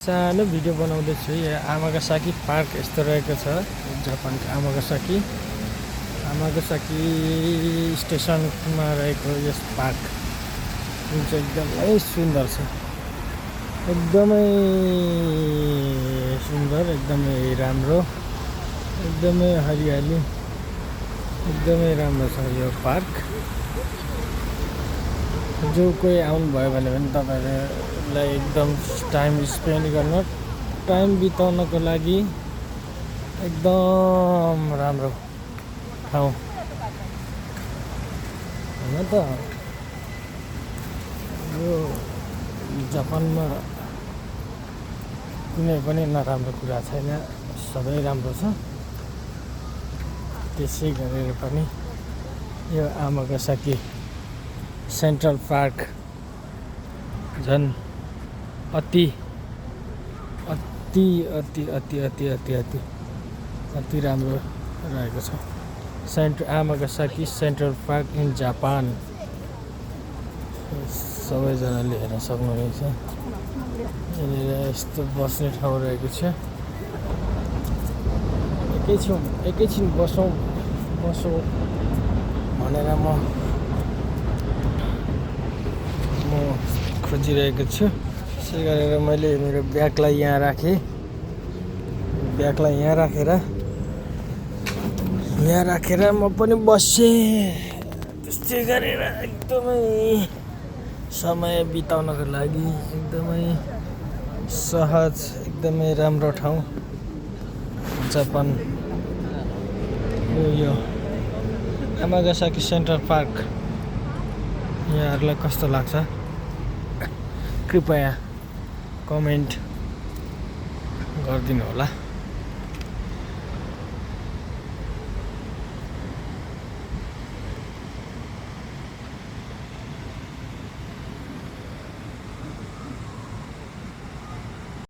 सानो भिडियो बनाउँदैछु। यहाँ आमागासाकी पार्क यस्तो रहेको छ, जापानको आमागासाकी स्टेसनमा रहेको यस पार्क जुन चाहिँ एकदमै सुन्दर छ, एकदमै सुन्दर, एकदमै राम्रो, एकदमै हरियाली, एकदमै राम्रो छ यो पार्क। जो कोही आउनुभयो भने पनि तपाईँहरूलाई एकदम टाइम स्पेन्ड गर्न, टाइम बिताउनको लागि एकदम राम्रो ठाउँ होइन त। यो जापानमा कुनै पनि नराम्रो कुरा छैन, सबै राम्रो छ। त्यसै गरेर पनि यो आमागासाकी सेन्ट्रल पार्क झन् अति अति अति अति अति अति अति अति राम्रो रहेको छ। आमागासाकी सेन्ट्रल पार्क इन जापान सबैजनाले हेर्न सक्नुहुनेछ। यहाँनिर यस्तो बस्ने ठाउँ रहेको छ। एकैछिन बसौँ भनेर म खोजिरहेको छु। त्यसै गरेर मैले मेरो ब्यागलाई यहाँ राखेँ। ब्यागलाई यहाँ राखेर म पनि बसेँ। त्यस्तै गरेर एकदमै समय बिताउनको लागि एकदमै सहज, एकदमै राम्रो ठाउँ जापान यो आमागासाकी सेन्ट्रल पार्क। यहाँहरूलाई कस्तो लाग्छ कृपया कमेन्ट गरिदिनु होला।